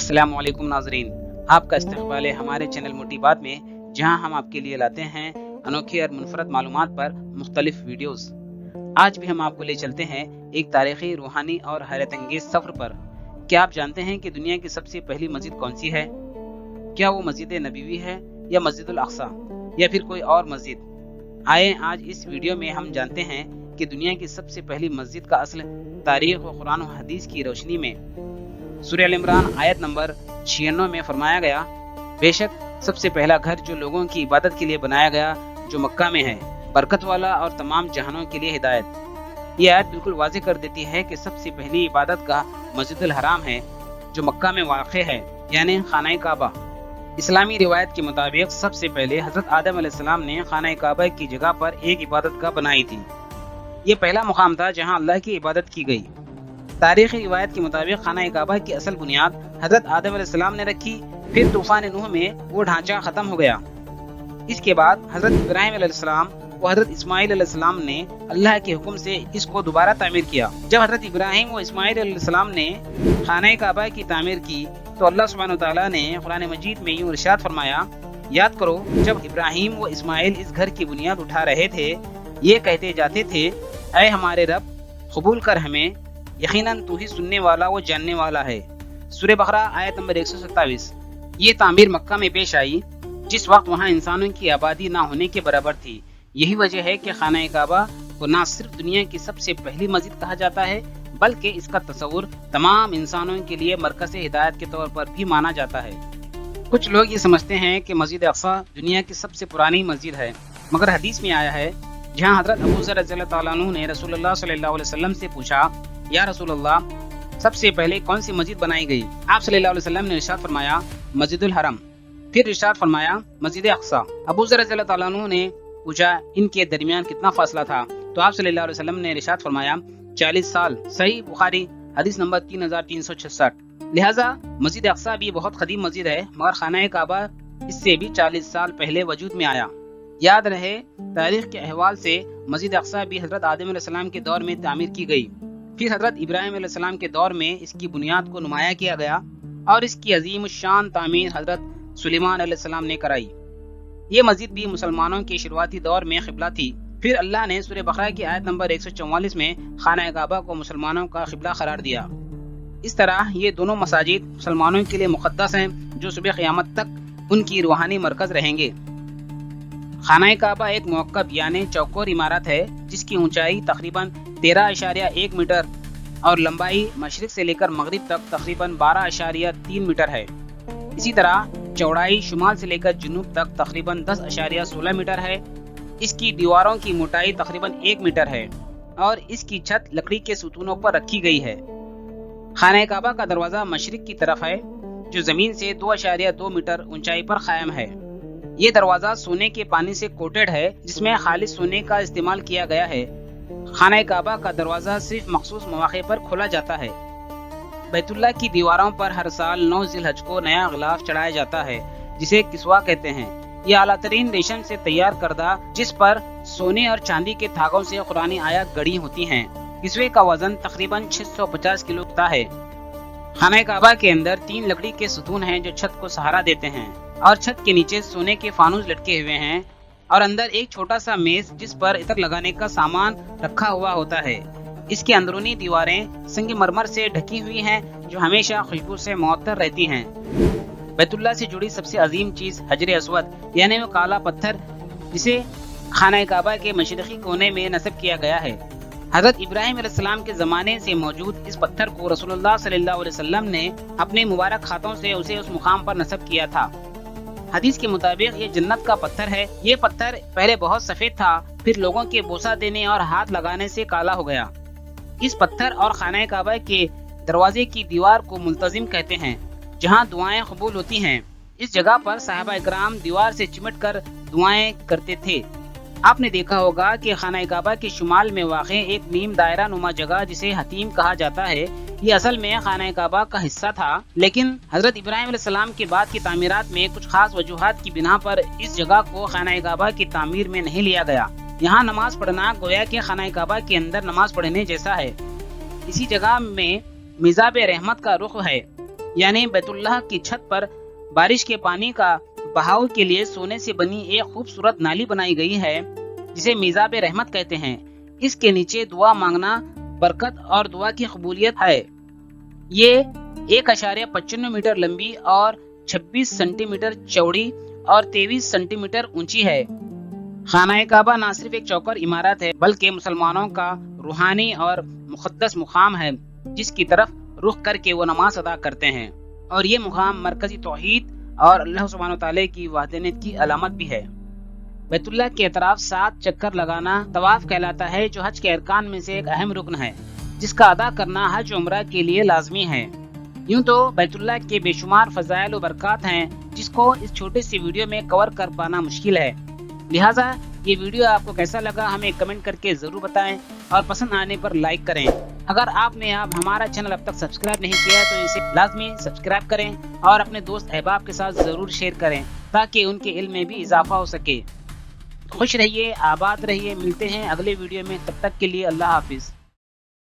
अस्सलाम वालेकुम नाजरीन, आपका इस्तकबाल है हमारे चैनल मोटी बात में, जहां हम आपके लिए लाते हैं अनोखी और मुनफरद मालूमात पर मुख्तलिफ वीडियोस। आज भी हम आपको ले चलते हैं एक तारीखी, रूहानी और हैरत अंगेज सफर पर। क्या आप जानते हैं कि दुनिया की सबसे पहली मस्जिद कौन सी है? क्या वो मस्जिद नबवी है या मस्जिदुल अक्सा या फिर कोई और मस्जिद? आए आज इस वीडियो में हम जानते हैं कि दुनिया की सबसे पहली मस्जिद का असल, तारीख व कुरान व हदीस की रोशनी में। सूरह अल इमरान आयत नंबर 96 में फरमाया गया, बेशक सबसे पहला घर जो लोगों की इबादत के लिए बनाया गया जो मक्का में है, बरकत वाला और तमाम जहानों के लिए हिदायत। ये आयत बिल्कुल वाज़ेह कर देती है कि सबसे पहली इबादत गाह मस्जिदुल हराम है जो मक्का में वाक़े है, यानी खाना काबा। इस्लामी रिवायत के मुताबिक सबसे पहले हजरत आदम अलैहिस्सलाम ने खाना काबा की जगह पर एक इबादत गाह बनाई थी। ये पहला मुकाम था जहाँ अल्लाह की इबादत की गई। तारीखी रिवायत के मुताबिक खाना काबा की असल बुनियाद हजरत आदम अलैहिस्सलाम ने रखी, फिर तूफान नूह में वो ढांचा खत्म हो गया। इसके बाद हजरत इब्राहिम अलैहिस्सलाम व हजरत इस्माइल अलैहिस्सलाम ने अल्लाह के हुक्म से इसको दोबारा तामीर किया। जब हजरत इब्राहिम व इस्माइल अलैहिस्सलाम ने खाना काबा की तामीर की तो अल्लाह सुब्हानहू तआला ने कुरान मजीद में यूं इरशाद फरमाया, याद करो जब इब्राहिम व इस्माइल इस घर की बुनियाद उठा रहे थे, ये कहते जाते थे, ऐ हमारे रब, कबूल कर हमें, यकीनन तू ही सुनने वाला वो जानने वाला है। सूरह बकरा आयत नंबर 127। ये तामीर मक्का में पेश आई जिस वक्त वहाँ इंसानों की आबादी ना होने के बराबर थी। यही वजह है कि खाना काबा को ना सिर्फ दुनिया की सबसे पहली मस्जिद कहा जाता है, बल्कि इसका तस्वुर तमाम इंसानों के लिए मरकज़ हिदायत के तौर पर भी माना जाता है। कुछ लोग ये समझते हैं कि मस्जिद अक्सा दुनिया की सबसे पुरानी मस्जिद है, मगर हदीस में आया है जहाँ हजरत अबू ज़र रज़ियल्लाहु ताला अन्हु ने रसूलुल्लाह सल्लल्लाहु अलैहि वसल्लम से पूछा, या रसूलल्लाह, सबसे पहले कौन सी मस्जिद बनाई गई? आप सल्लल्लाहु अलैहि वसल्लम ने इरशाद फरमाया, मस्जिदुल हरम। फिर इरशाद फरमाया, मस्जिद अक्सा। अबू ज़र रज़ियल्लाहु ताला अन्हु ने पूछा, इनके दरमियान कितना फासला था? तो आप सल्लल्लाहु अलैहि वसल्लम ने इरशाद फरमाया, 40 साल। सही बुखारी हदीस नंबर 3366। लिहाजा मस्जिद अक्सा भी बहुत कदीम मस्जिद है, मगर खाना काबा इससे भी 40 साल पहले वजूद में आया। याद रहे, तारीख के अहवाल से मस्जिद अक्सा भी हजरत आदम अलैहिस्सलाम के दौर में तामीर की गई, फिर हजरत इब्राहिम अलैहिस्सलाम के दौर में इसकी बुनियाद को नुमाया किया गया और इसकी अजीम शान तामीर हजरत सुलेमान अलैहिस्सलाम ने कराई। ये मस्जिद भी मुसलमानों के शुरुआती दौर में क़िबला थी। फिर अल्लाह ने सूरह बकरा की आयत नंबर 144 में खाना काबा को मुसलमानों का क़िबला करार दिया। इस तरह ये दोनों मसाजिद मुसलमानों के लिए मुक़द्दस हैं, जो सुबह क़यामत तक उनकी रूहानी मरकज़ रहेंगे। खाना काबा एक मुवक्कब यानी चौकोर इमारत है जिसकी ऊंचाई तकरीबन 13.1 मीटर और लंबाई मशरिक से लेकर मगरिब तक तकरीबन 12.3 मीटर है। इसी तरह चौड़ाई शुमाल से लेकर जुनूब तक तकरीबन 10.16 मीटर है। इसकी दीवारों की मोटाई तकरीबन 1 मीटर है और इसकी छत लकड़ी के सुतूनों पर रखी गई है। खाना काबा का दरवाजा मशरिक की तरफ है जो जमीन से 2.2 मीटर ऊंचाई पर कायम है। ये दरवाजा सोने के पानी से कोटेड है जिसमें खालिस सोने का इस्तेमाल किया गया है। खाना काबा का दरवाजा सिर्फ मखसूस मौके पर खोला जाता है। बैतुल्लाह की दीवारों पर हर साल 9 ज़िलहज को नया गिलाफ चढ़ाया जाता है जिसे किस्वा कहते हैं। ये आला तरीन रेशम से तैयार करदा जिस पर सोने और चांदी के धागों से कुरानी आयत गढ़ी होती हैं। किस्वे का वजन तकरीबन 650 किलो होता है। खाना काबा के अंदर 3 लकड़ी के सुतून हैं जो छत को सहारा देते हैं और छत के नीचे सोने के फानूस लटके हुए हैं और अंदर एक छोटा सा मेज जिस पर इतर लगाने का सामान रखा हुआ होता है। इसकी अंदरूनी दीवारें संगमरमर से ढकी हुई हैं जो हमेशा खुशबू से मुअत्तर रहती हैं। बैतुल्लाह से जुड़ी सबसे अजीम चीज हजर अस्वद यानी वो काला पत्थर जिसे खाना काबा के मशरिकी कोने में नस्ब किया गया है। हजरत इब्राहिम अलैहिस्सलाम के जमाने से मौजूद इस पत्थर को रसूलुल्लाह सल्लल्लाहु अलैहि वसल्लम ने अपने मुबारक हाथों से उसे उस मुकाम पर नस्ब किया था। हदीस के मुताबिक ये जन्नत का पत्थर है। ये पत्थर पहले बहुत सफेद था, फिर लोगों के बोसा देने और हाथ लगाने से काला हो गया। इस पत्थर और खाना काबा के दरवाजे की दीवार को मुल्तजिम कहते हैं जहाँ दुआएं कबूल होती हैं। इस जगह पर साहबा इकराम दीवार से चिमट कर दुआएं करते थे। आपने देखा होगा कि खाना काबा के शुमाल में वाक़े एक नीम दायरा नुमा जगह जिसे हतीम कहा जाता है, ये असल में खाना काबा का हिस्सा था, लेकिन हजरत इब्राहिम अलैहिस्सलाम के बाद की तामीरात में कुछ खास वजूहात की बिना पर इस जगह को खाना काबा की तामीर में नहीं लिया गया। यहाँ नमाज पढ़ना गोया के खाना काबा के अंदर नमाज पढ़ने जैसा है। इसी जगह में मिज़ाब रहमत का रुख है यानी बैतुल्लाह की छत पर बारिश के पानी का बहाव के लिए सोने से बनी एक खूबसूरत नाली बनाई गई है, जिसे मीज़ाब रहमत कहते हैं। इसके नीचे दुआ मांगना बरकत और दुआ की कबूलियत है। ये 1.95 मीटर लंबी और 26 सेंटीमीटर चौड़ी और 23 सेंटीमीटर ऊंची है। खाना काबा न सिर्फ एक चौकर इमारत है, बल्कि मुसलमानों का रूहानी और मुक़द्दस मुकाम है, जिसकी तरफ रुख करके वो नमाज अदा करते हैं। और ये मुकाम मरकजी तौहीद और अल्लाह सुब्हानहू तआला की वहदानियत की अलामत भी है। बैतुल्लाह के अतराफ 7 चक्कर लगाना तवाफ कहलाता है, जो हज के अरकान में से एक अहम रुकन है, जिसका अदा करना हज उम्रा के लिए लाजमी है। यूं तो बैतुल्लाह के बेशुमार फजाइल और बरक़ात हैं, जिसको इस छोटे सी वीडियो में कवर कर पाना मुश्किल है। लिहाजा ये वीडियो आपको कैसा लगा हमें कमेंट करके जरूर बताएं और पसंद आने पर लाइक करें। अगर आपने हमारा चैनल अब तक सब्सक्राइब नहीं किया है तो इसे लाजमी सब्सक्राइब करें और अपने दोस्त अहबाब के साथ जरूर शेयर करें, ताकि उनके इल्म में भी इजाफा हो सके। खुश रहिए, आबाद रहिए, मिलते हैं अगले वीडियो में, तब तक के लिए अल्लाह हाफिज।